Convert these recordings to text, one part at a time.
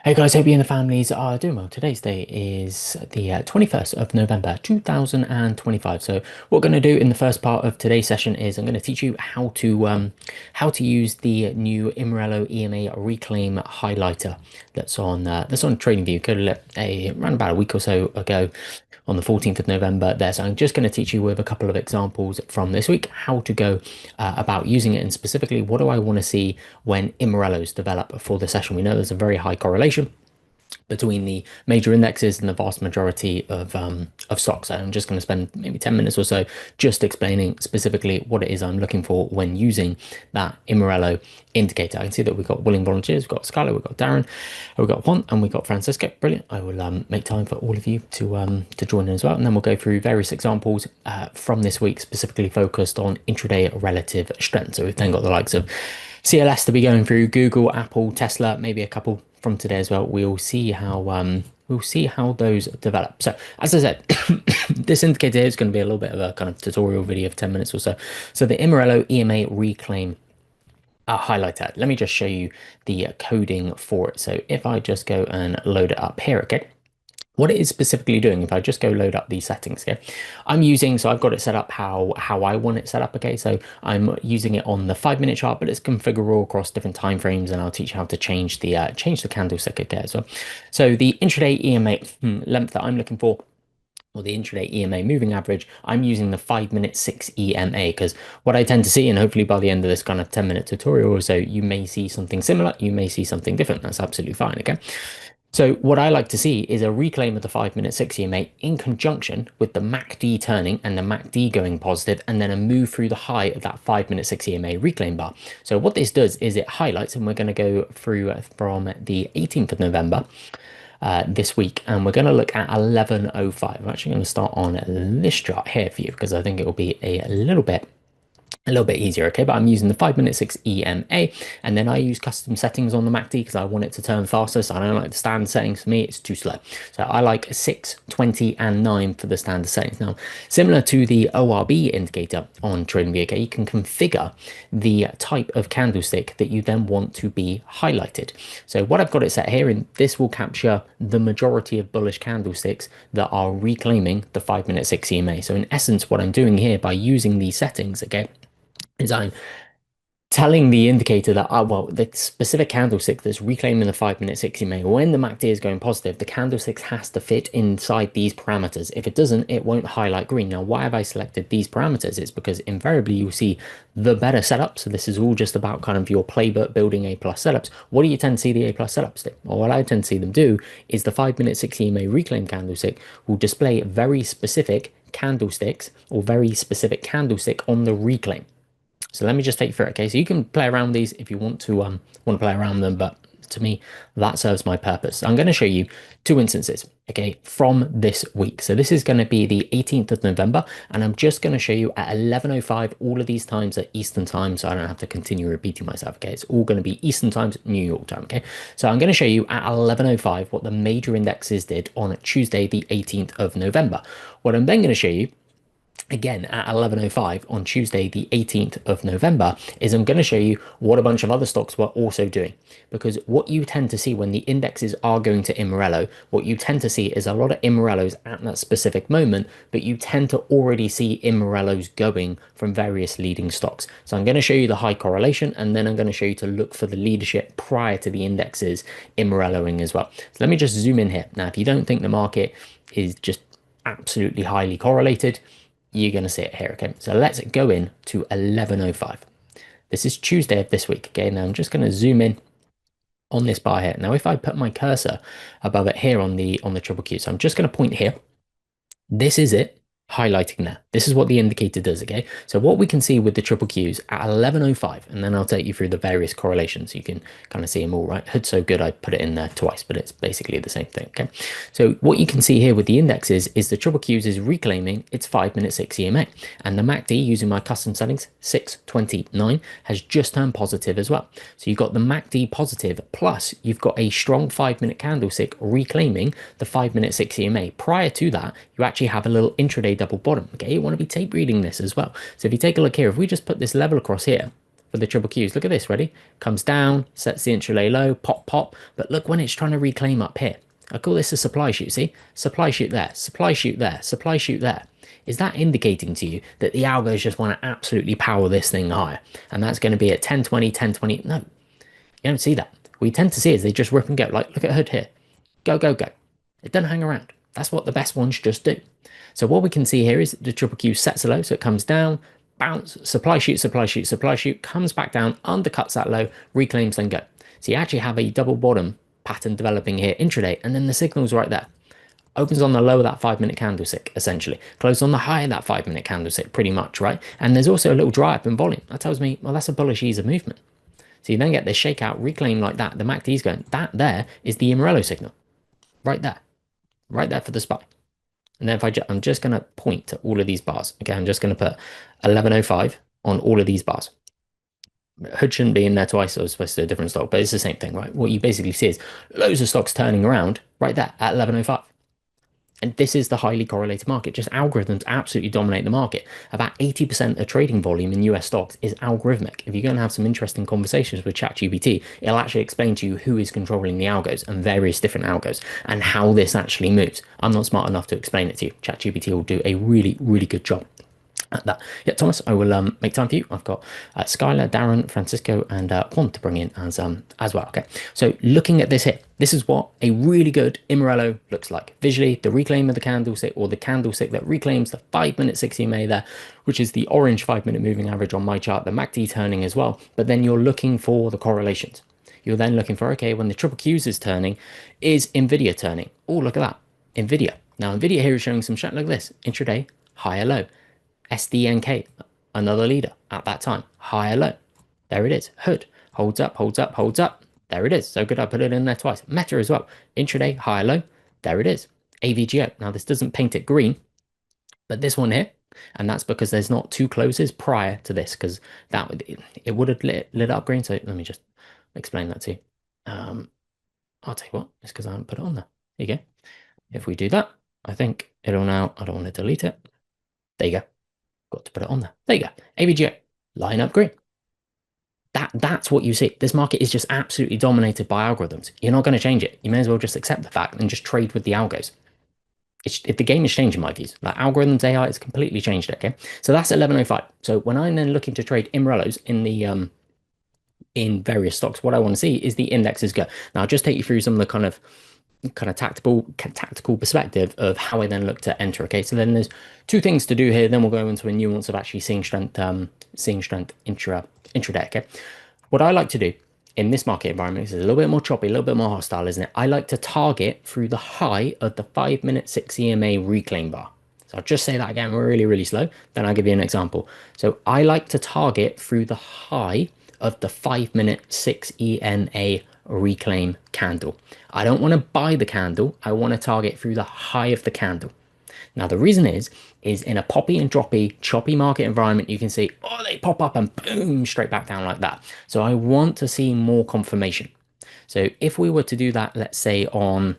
Hey guys, hope you and the families are doing well. Today's day is the 21st of November 2025. So what we're going to do in the first part of today's session is I'm going to teach you how to use the new INMERELO EMA Reclaim highlighter that's on TradingView. Coded it around about a week or so ago on the 14th of November there. So I'm just going to teach you with a couple of examples from this week how to go about using it, and specifically what do I want to see when INMERELOs develop for the session. We know there's a very high correlation between the major indexes and the vast majority of stocks. So I'm just going to spend maybe 10 minutes or so just explaining specifically what it is I'm looking for when using that INMERELO indicator. I can see that we've got willing volunteers, we've got Skylar, we've got Darren, we've got Juan, and we've got Francisco. Brilliant. I will make time for all of you to join in as well, and then we'll go through various examples from this week, specifically focused on intraday relative strength. So we've then got the likes of CLS to be going through, Google, Apple, Tesla, maybe a couple from today as well. We'll see how those develop. So as I said, this indicator here is going to be a little bit of a kind of tutorial video of 10 minutes or so. So the INMERELO EMA Reclaim highlighter. Let me just show you the coding for it. So if I just go and load it up here, okay. What it is specifically doing, if I just go load up these settings here, so I've got it set up how I want it set up, okay? So I'm using it on the 5-minute chart, but it's configurable across different time frames, and I'll teach you how to change the candlestick again as well. So the intraday EMA length that I'm looking for, or the intraday EMA moving average, I'm using the 5-minute 6 EMA, because what I tend to see, and hopefully by the end of this kind of 10-minute tutorial or so, you may see something similar, you may see something different. That's absolutely fine, okay? So what I like to see is a reclaim of the 5-minute 6 EMA in conjunction with the MACD turning and the MACD going positive, and then a move through the high of that 5-minute 6 EMA reclaim bar. So what this does is it highlights, and we're going to go through from the 18th of November this week, and we're going to look at 11:05. I'm actually going to start on this chart here for you because I think it will be a little bit easier, okay? But I'm using the 5-minute 6 EMA, and then I use custom settings on the MACD because I want it to turn faster. So I don't like the standard settings. For me, it's too slow. So I like 6, 20, and 9 for the standard settings. Now, similar to the ORB indicator on TradingView, okay, you can configure the type of candlestick that you then want to be highlighted. So what I've got it set here, and this will capture the majority of bullish candlesticks that are reclaiming the 5-minute 6 EMA. So in essence, what I'm doing here by using these settings, okay, is I'm telling the indicator that, well, the specific candlestick that's reclaiming the 5-minute 6 EMA, when the MACD is going positive, the candlestick has to fit inside these parameters. If it doesn't, it won't highlight green. Now, why have I selected these parameters? It's because invariably you'll see the better setup. So this is all just about kind of your playbook building A+ setups. What do you tend to see the A+ setups do? Well, what I tend to see them do is the 5-minute 6 EMA reclaim candlestick will display very specific candlesticks or very specific candlestick on the reclaim. So let me just take you through it, okay? So you can play around these if you want to play around them, but to me, that serves my purpose. So I'm going to show you two instances, okay, from this week. So this is going to be the 18th of November, and I'm just going to show you at 11:05. All of these times are Eastern time, so I don't have to continue repeating myself, okay? It's all going to be Eastern times, New York time, okay? So I'm going to show you at 11:05 what the major indexes did on Tuesday, the 18th of November. What I'm then going to show you again at 11:05 on Tuesday the 18th of November is I'm going to show you what a bunch of other stocks were also doing, because what you tend to see when the indexes are going to INMERELO, what you tend to see is a lot of INMERELOs at that specific moment, but you tend to already see INMERELOs going from various leading stocks. So I'm going to show you the high correlation, and then I'm going to show you to look for the leadership prior to the indexes INMERELOing as well. So let me just zoom in here. Now, if you don't think the market is just absolutely highly correlated, you're going to see it here, okay? So let's go in to 11:05. This is Tuesday of this week, okay? Now I'm just going to zoom in on this bar here. Now, if I put my cursor above it here on the triple Q, so I'm just going to point here. This is it highlighting there. This is what the indicator does, okay? So what we can see with the triple Qs at 11:05, and then I'll take you through the various correlations. You can kind of see them all, right? Hood's so good I put it in there twice, but it's basically the same thing, okay? So what you can see here with the indexes is the triple Qs is reclaiming its 5-minute 6 EMA, and the MACD, using my custom settings, 629, has just turned positive as well. So you've got the MACD positive, plus you've got a strong 5-minute candlestick reclaiming the 5-minute 6 EMA. Prior to that, you actually have a little intraday double bottom, okay? You want to be tape reading this as well. So if you take a look here, if we just put this level across here, for the triple Qs. Look at this, ready? Comes down, sets the intraday low, pop, pop. But look when it's trying to reclaim up here. I call this a supply shoot, see? Supply shoot there, supply shoot there, supply shoot there. Is that indicating to you that the algos just want to absolutely power this thing higher? And that's going to be at 1020, 1020. No, you don't see that. What you tend to see is they just rip and go. Like, look at Hood here. Go, go, go. It doesn't hang around. That's what the best ones just do. So what we can see here is the triple Q sets a low, so it comes down, bounce, supply shoot, supply shoot, supply shoot, comes back down, undercuts that low, reclaims, then go. So you actually have a double bottom pattern developing here intraday, and then the signal's right there. Opens on the low of that 5-minute candlestick, essentially. Closed on the high of that 5-minute candlestick, pretty much, right? And there's also a little dry up in volume. That tells me, well, that's a bullish ease of movement. So you then get this shakeout, reclaim like that. The MACD's going, that there is the INMERELO signal. Right there for the SPY. And then if I'm just going to point to all of these bars. Okay, I'm just going to put 1105 on all of these bars. Hood shouldn't be in there twice, so I was supposed to do a different stock, but it's the same thing, right? What you basically see is loads of stocks turning around right there at 1105. And this is the highly correlated market. Just algorithms absolutely dominate the market. About 80% of trading volume in US stocks is algorithmic. If you're going to have some interesting conversations with ChatGPT, it'll actually explain to you who is controlling the algos and various different algos and how this actually moves. I'm not smart enough to explain it to you. ChatGPT will do a really, really good job at that. Yeah, Thomas, I will make time for you. I've got Skylar, Darren, Francisco, and Juan to bring in as well. Okay, so looking at this here, this is what a really good INMERELO looks like. Visually, the reclaim of the candlestick, or the candlestick that reclaims the 5-minute 6 EMA there, which is the orange 5-minute moving average on my chart, the MACD turning as well. But then you're looking for the correlations. You're then looking for, okay, when the triple Qs is turning, is NVIDIA turning? Oh, look at that, NVIDIA. Now, NVIDIA here is showing some shit like this, intraday, higher low. SDNK, another leader at that time, higher low. There it is. Hood holds up, holds up, holds up. There it is. So good, I put it in there twice. Meta as well. Intraday, higher low. There it is. AVGO. Now this doesn't paint it green, but this one here, and that's because there's not two closes prior to this, because that would, it would have lit up green. So let me just explain that to you. I'll tell you what, it's because I haven't put it on there. There you go. If we do that, I think it'll now, I don't want to delete it. There you go. Got to put it on there. There you go. AVGO, line up green. That's what you see. This market is just absolutely dominated by algorithms. You're not going to change it. You may as well just accept the fact and just trade with the algos. The game is changing, my views. Like algorithms, AI has completely changed it. Okay, so that's 1105. So when I'm then looking to trade INMERELOs in the in various stocks, what I want to see is the indexes go. Now I'll just take you through some of the kind of tactical perspective of how I then look to enter. Okay, so then there's two things to do here. Then we'll go into a nuance of actually seeing strength intraday. Okay, what I like to do in this market environment is a little bit more choppy, a little bit more hostile, isn't it? I like to target through the high of the 5-minute 6 EMA reclaim bar. So I'll just say that again really, really slow. Then I'll give you an example. So I like to target through the high of the 5-minute 6 ENA reclaim candle. I don't want to buy the candle. I want to target through the high of the candle. Now, the reason is in a poppy and droppy, choppy market environment, you can see, oh, they pop up and boom, straight back down like that. So I want to see more confirmation. So if we were to do that, let's say on,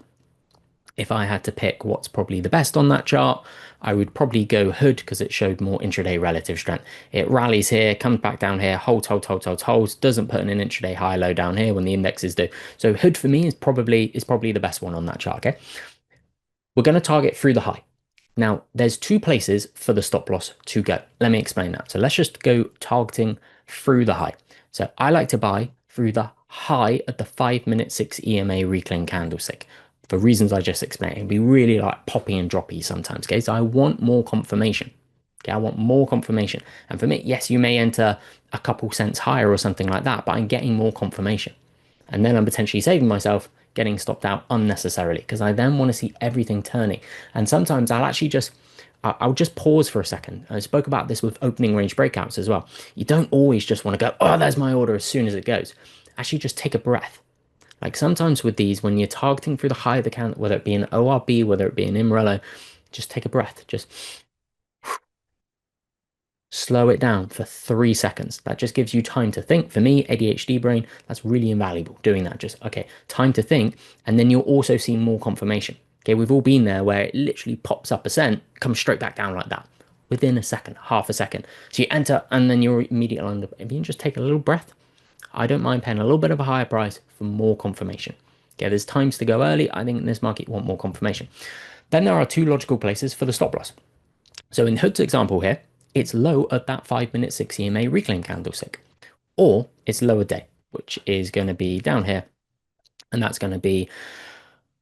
if I had to pick what's probably the best on that chart, I would probably go Hood because it showed more intraday relative strength. It rallies here, comes back down here, holds, doesn't put in an intraday high low down here when the indexes do. So Hood for me is probably the best one on that chart. Okay, we're going to target through the high. Now, there's two places for the stop loss to go. Let me explain that. So let's just go targeting through the high. So I like to buy through the high at the 5-minute 6 EMA reclaim candlestick. For reasons I just explained, it'd be really like poppy and droppy sometimes, okay? So I want more confirmation. Okay, I want more confirmation. And for me, yes, you may enter a couple cents higher or something like that, but I'm getting more confirmation. And then I'm potentially saving myself getting stopped out unnecessarily because I then want to see everything turning. And sometimes I'll just pause for a second. I spoke about this with opening range breakouts as well. You don't always just want to go, oh, there's my order as soon as it goes. Actually, just take a breath. Like sometimes with these, when you're targeting through the high of the candle, whether it be an ORB, whether it be an INMERELO, just take a breath. Just slow it down for 3 seconds. That just gives you time to think. For me, ADHD brain, that's really invaluable doing that. Just, okay, time to think. And then you'll also see more confirmation. Okay, we've all been there where it literally pops up a cent, comes straight back down like that. within a second, half a second. So you enter and then you're immediately lined up. If you can just take a little breath, I don't mind paying a little bit of a higher price for more confirmation. Okay, there's times to go early. I think in this market you want more confirmation. Then there are two logical places for the stop loss. So in Hood's example here, it's low at that 5-minute 6 EMA reclaim candlestick, or it's lower day, which is going to be down here, and that's going to be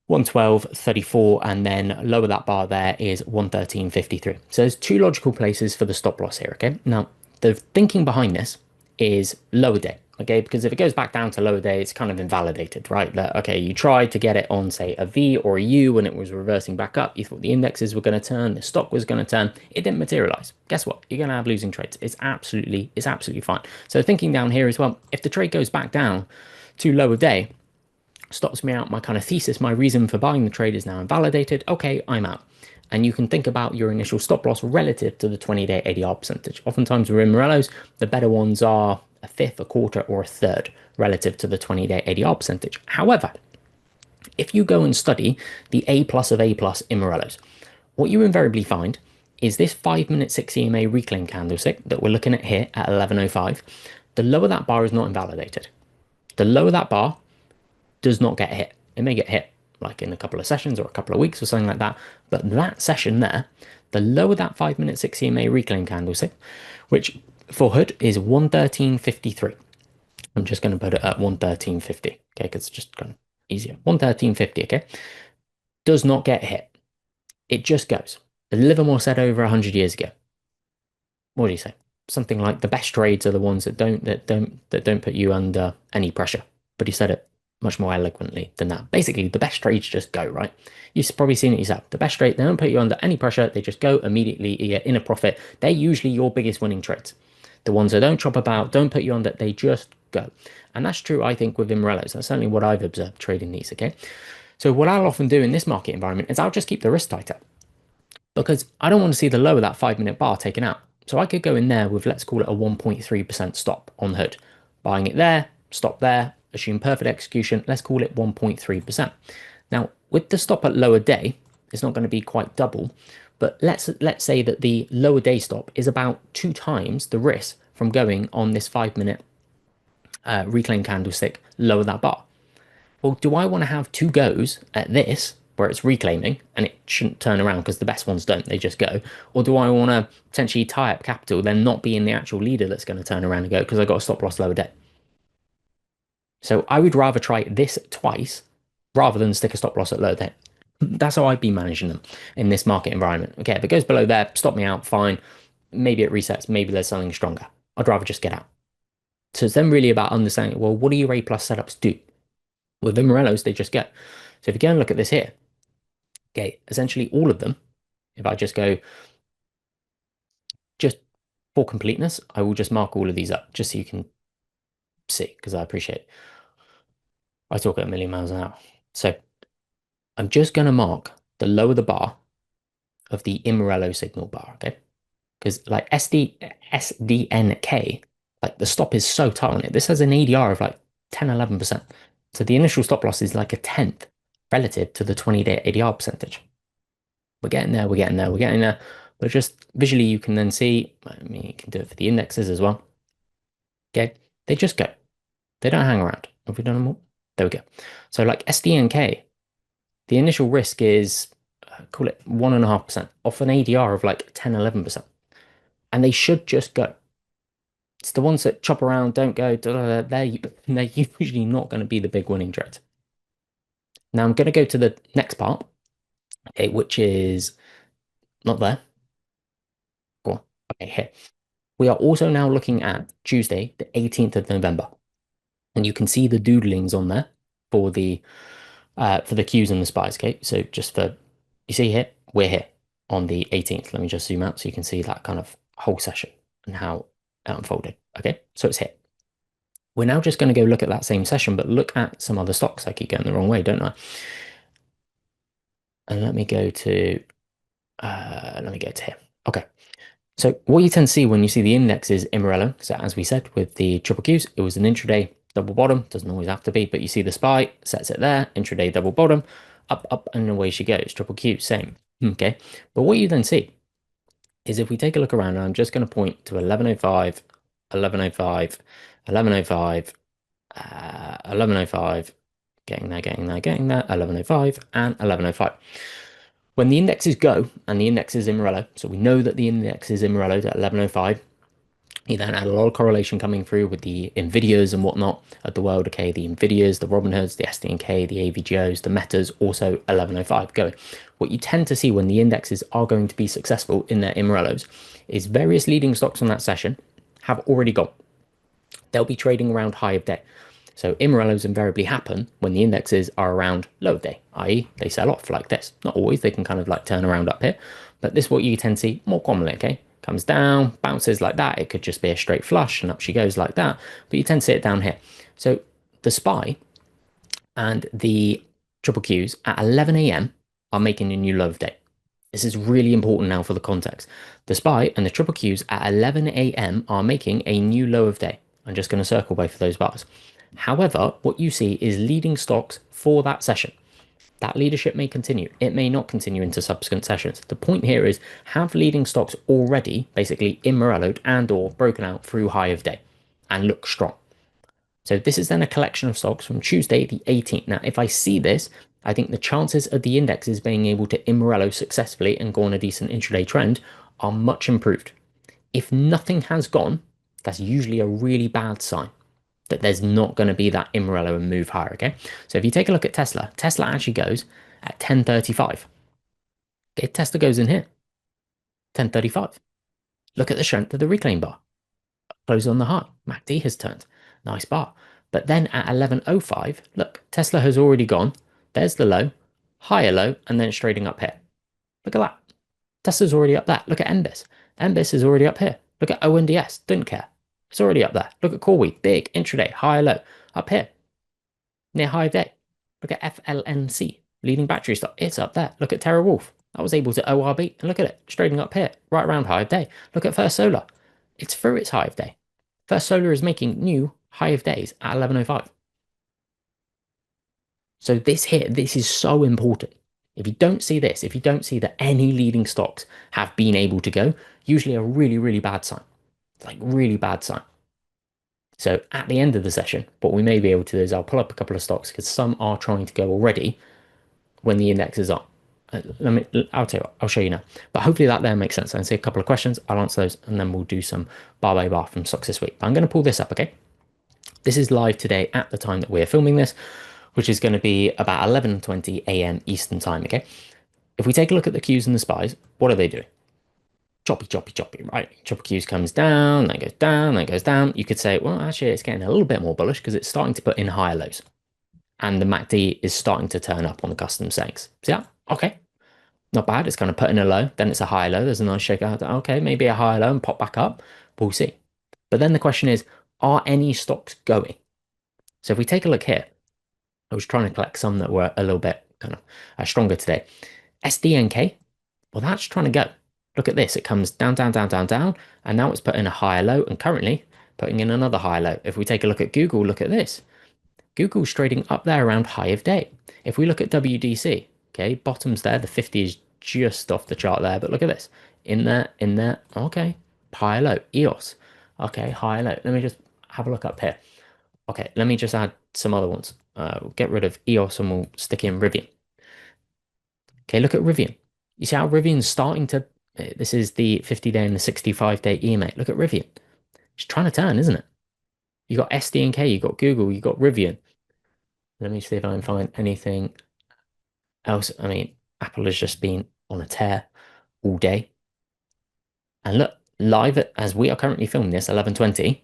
112.34, and then lower that bar there is 113.53. So there's two logical places for the stop loss here, okay? Now, the thinking behind this is lower day, okay? Because if it goes back down to lower day, it's kind of invalidated, right? That, okay, you tried to get it on, say, a V or a U when it was reversing back up. You thought the indexes were going to turn, the stock was going to turn. It didn't materialize. Guess what? You're going to have losing trades. It's absolutely fine. So thinking down here as well, if the trade goes back down to lower day, stops me out. My kind of thesis, my reason for buying the trade is now invalidated. Okay, I'm out. And you can think about your initial stop loss relative to the 20-day ADR percentage. Oftentimes with INMERELOs, the better ones are a fifth, a quarter, or a third relative to the 20-day ADR percentage. However, if you go and study the A plus of A plus INMERELOs, what you invariably find is this 5-minute 6 EMA reclaim candlestick that we're looking at here at 11.05. The lower that bar is not invalidated. The lower that bar does not get hit. It may get hit like in a couple of sessions or a couple of weeks or something like that. But that session there, the lower that 5-minute 6 EMA reclaim candlestick, which for Hood is 113.53. I'm just going to put it at 113.50, okay, because it's just kind of easier. 113.50, okay, does not get hit. It just goes. Livermore said over 100 years ago. What do you say? Something like the best trades are the ones that don't put you under any pressure. But he said it much more eloquently than that. Basically, the best trades just go, right? You've probably seen it yourself. The best trade, they don't put you under any pressure. They just go immediately. You get in a profit. They're usually your biggest winning trades. The ones that don't chop about, don't put you under, they just go. And that's true, I think, with INMERELOs. That's certainly what I've observed trading these, okay? So what I'll often do in this market environment is I'll just keep the risk tighter because I don't want to see the low of that 5-minute bar taken out. So I could go in there with, let's call it a 1.3% stop on Hood. Buying it there, stop there, assume perfect execution, let's call it 1.3%. Now, with the stop at lower day, it's not going to be quite double, but let's say that the lower day stop is about 2 times the risk from going on this 5-minute reclaim candlestick, lower that bar. Well, do I want to have 2 goes at this where it's reclaiming and it shouldn't turn around because the best ones don't, they just go? Or do I want to potentially tie up capital, then not be in the actual leader that's going to turn around and go because I got a stop loss lower day? So I would rather try this twice rather than stick a stop loss at low day. That's how I'd be managing them in this market environment. Okay, if it goes below there, stop me out, fine. Maybe it resets, maybe there's something stronger. I'd rather just get out. So it's then really about understanding, well, what do your A plus setups do? With INMERELOs, they just get. So if you go and look at this here, okay, essentially all of them, if I just go, just for completeness, I will just mark all of these up just so you can see, because I appreciate I talk at a million miles an hour. So I'm just going to mark the lower the bar of the INMERELO signal bar, okay? Because like SDNK, like the stop is so tight on it. This has an ADR of like 10, 11%. So the initial stop loss is like a 10th relative to the 20-day ADR percentage. We're getting there, we're getting there, we're getting there. But just visually, you can then see, I mean, you can do it for the indexes as well. Okay, they just go. They don't hang around. Have we done them all? There we go. So like SDNK, the initial risk is, call it 1.5% off an ADR of like 10, 11%. And they should just go. It's the ones that chop around, don't go, they're usually not going to be the big winning trades. Now I'm going to go to the next part, okay, which is not there. Go on. Okay, here. We are also now looking at Tuesday, the 18th of November. And you can see the doodlings on there for the Qs and the spies, okay? So just for, you see here, we're here on the 18th. Let me just zoom out so you can see that kind of whole session and how it unfolded, okay? So it's here. We're now just going to go look at that same session, but look at some other stocks. I keep going the wrong way, don't I? And let me go to here. Okay. So what you tend to see when you see the index is INMERELO. So as we said with the triple Qs, it was an intraday double bottom. Doesn't always have to be, but you see the SPY sets it there, intraday double bottom, up, and away she goes. Triple Q, same. Okay. But what you then see is if we take a look around, and I'm just going to point to 1105, 1105, 1105, 1105, getting there, getting there, getting there, 1105, and 1105. When the indexes go, and the index is INMERELO, so we know that the index is INMERELO at 1105, you then had a lot of correlation coming through with the NVIDIAs and whatnot of the world. Okay, the NVIDIAs, the Robinhoods, the SDNK, the AVGOs, the Metas, also 1105 going. What you tend to see when the indexes are going to be successful in their INMERELOs is various leading stocks on that session have already gone. They'll be trading around high of day. So INMERELOs invariably happen when the indexes are around low of day, i.e. they sell off like this. Not always, they can kind of like turn around up here, but this is what you tend to see more commonly, okay? Comes down, bounces like that. It could just be a straight flush and up she goes like that, but you tend to see it down here. So the SPY and the triple Qs at 11 a.m. are making a new low of day. This is really important now for the context. The SPY and the triple Qs at 11 a.m. are making a new low of day. I'm just going to circle both of those bars. However, what you see is leading stocks for that session. That leadership may continue. It may not continue into subsequent sessions. The point here is have leading stocks already basically INMERELO'd and or broken out through high of day and look strong. So this is then a collection of stocks from Tuesday the 18th. Now, if I see this, I think the chances of the indexes being able to INMERELO successfully and go on a decent intraday trend are much improved. If nothing has gone, that's usually a really bad sign that there's not going to be that INMERELO and move higher, okay? So if you take a look at Tesla, Tesla actually goes at 1035. Okay, Tesla goes in here, 1035. Look at the strength of the reclaim bar. Close on the high. MACD has turned. Nice bar. But then at 1105, look, Tesla has already gone. There's the low, higher low, and then it's trading up here. Look at that. Tesla's already up there. Look at NBIS. NBIS is already up here. Look at ONDS. Didn't care. It's already up there. Look at CoreWeave. Big, intraday, higher low. Up here. Near high day. Look at FLNC. Leading battery stock. It's up there. Look at TeraWolf. I was able to ORB. And look at it. It's trading up here. Right around high of day. Look at First Solar. It's through its high of day. First Solar is making new high of days at 1105. So this here, this is so important. If you don't see this, if you don't see that any leading stocks have been able to go, usually a really, really bad sign. Like really bad sign. So at the end of the session, what we may be able to do is I'll pull up a couple of stocks because some are trying to go already when the index is up. I'll tell you what, I'll show you now. But hopefully that there makes sense. I can see a couple of questions. I'll answer those and then we'll do some bar by bar from stocks this week. But I'm going to pull this up, okay? This is live today at the time that we're filming this, which is going to be about 11:20 a.m. Eastern time, okay? If we take a look at the Qs and the SPYs, what are they doing? Choppy, choppy, choppy, right? Choppy Qs comes down, then goes down, then goes down. You could say, well, actually, it's getting a little bit more bullish because it's starting to put in higher lows. And the MACD is starting to turn up on the custom settings. See that? Okay. Not bad. It's kind of put in a low, then it's a high low. There's a nice shake out. Okay, maybe a higher low and pop back up. We'll see. But then the question is, are any stocks going? So if we take a look here, I was trying to collect some that were a little bit kind of stronger today. SDNK, well, that's trying to go. Look at this. It comes down, down, down, down, down, and now it's put in a higher low and currently putting in another higher low. If we take a look at Google, look at this. Google's trading up there around high of day. If we look at WDC, okay, bottoms there, the 50 is just off the chart there, but look at this. In there, okay, higher low. EOS, okay, higher low. Let me just have a look up here. Okay, let me just add some other ones. We'll get rid of EOS and we'll stick in Rivian. Okay, look at Rivian. You see how Rivian's starting to, this is the 50-day and the 65-day EMA. Look at Rivian. It's trying to turn, isn't it? You got SDNK, you got Google, you got Rivian. Let me see if I can find anything else. I mean, Apple has just been on a tear all day. And look, live as we are currently filming this, 11:20,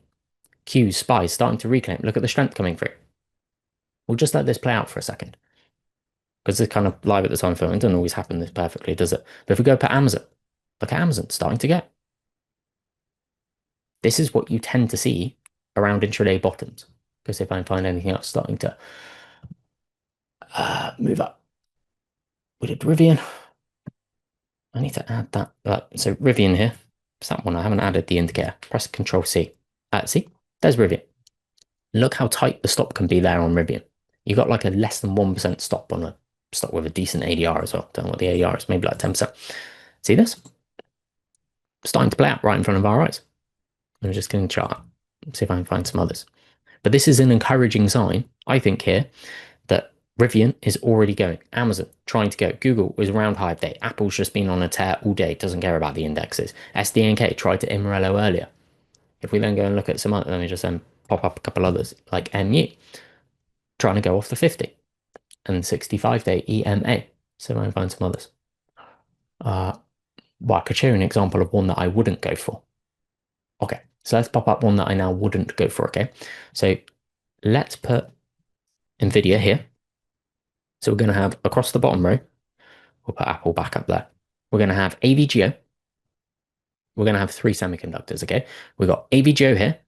Q's SPYs starting to reclaim. Look at the strength coming through. We'll just let this play out for a second. Because it's kind of live at the time filming. It doesn't always happen this perfectly, does it? But if we go put Amazon, look at Amazon starting to get. This is what you tend to see around intraday bottoms. Because if I find anything else starting to move up. We did Rivian. I need to add that. So Rivian here. It's that one. I haven't added the indicator. Press Control C. See, there's Rivian. Look how tight the stop can be there on Rivian. You got like a less than 1% stop on a stock with a decent ADR as well. Don't know what the ADR is. Maybe like 10%. See this? starting to play out right in front of our eyes. I'm just going to chart, see if I can find some others. But this is an encouraging sign, I think, here that Rivian is already going. Amazon trying to go. Google was around Hive Day. Apple's just been on a tear all day. Doesn't care about the indexes. SDNK tried to INMERELO earlier. If we then go and look at some other, let me just pop up a couple others like MU trying to go off the 50 and 65-day EMA. So I can find some others. Well, I could show you an example of one that I wouldn't go for. Okay, so let's pop up one that I now wouldn't go for. Okay, so let's put NVIDIA here. So we're going to have across the bottom row, we'll put Apple back up there. We're going to have AVGO. We're going to have three semiconductors, okay? We've got AVGO here.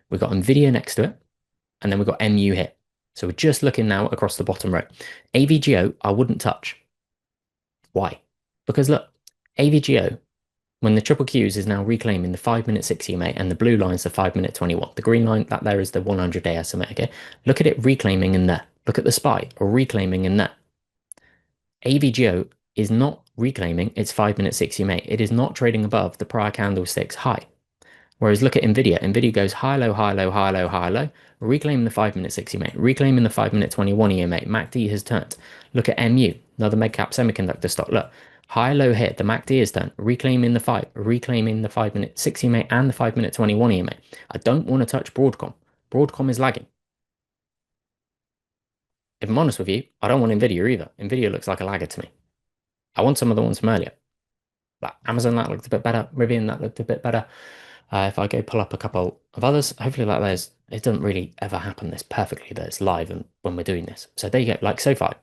We've got NVIDIA next to it. And then we've got MU here. So we're just looking now across the bottom row. AVGO, I wouldn't touch. Why? Because look, AVGO, when the triple Qs is now reclaiming the 5-minute 6 EMA and the blue line's the 5-minute 21. The green line, that there is the 100-day SMA, okay? Look at it reclaiming in there. Look at the SPY, or reclaiming in there. AVGO is not reclaiming its 5-minute 6 EMA. It is not trading above the prior candlestick's high. Whereas look at NVIDIA. NVIDIA goes high, low, high, low, high, low, high, low, reclaiming the 5-minute 6 EMA, reclaiming the 5-minute 21 EMA. MACD has turned. Look at MU, another mega-cap semiconductor stock. Look, high, low here. The MACD has turned, reclaiming the 5-minute 6 EMA and the 5-minute 21 EMA. I don't want to touch Broadcom. Broadcom is lagging. If I'm honest with you, I don't want NVIDIA either. NVIDIA looks like a lagger to me. I want some of the ones from earlier. But Amazon, that looked a bit better. Rivian, that looked a bit better. If I go pull up a couple of others, hopefully like those, it doesn't really ever happen this perfectly that it's live and when we're doing this. So there you go, like SoFi,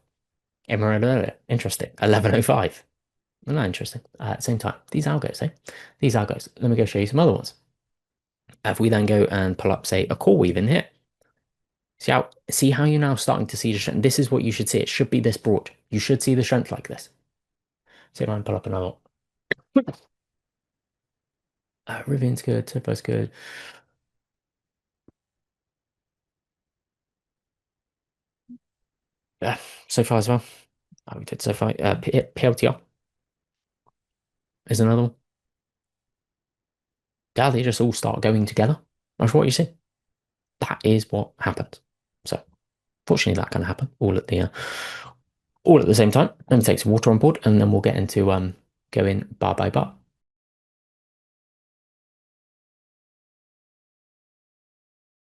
Emerald earlier, interesting, 11:05. Well, not interesting. At the same time, these algos, eh? These algos. Let me go show you some other ones. If we then go and pull up, say, a core weave in here, see how you're now starting to see the strength. This is what you should see. It should be this broad. You should see the strength like this. See if I can pull up another one. Rivian's good, SoFi's good. So far as well. We did so far. PLTR is another one. Yeah, they just all start going together. That's what you see. That is what happens. So, fortunately, that can happen all at the same time. Let me take some water on board, and then we'll get into going bar by bar.